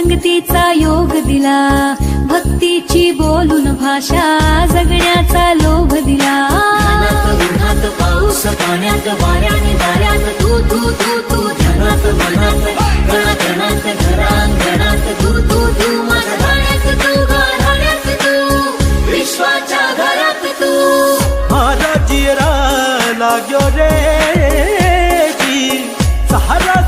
संगतीचा योग दिला, भक्तीची बोलून भाषा जगण्याचा लोभ दिला. उन्हात पाऊस पाण्यात वाऱ्याने दाऱ्यात तू तू तू तू धनात मनात कणाकणात घरांगणात तू तू तू माझ्या गाण्यात तू गाण्यात तू विश्वाच्या घरात तू. मारा जियरा लाग्यो रे जी सहारा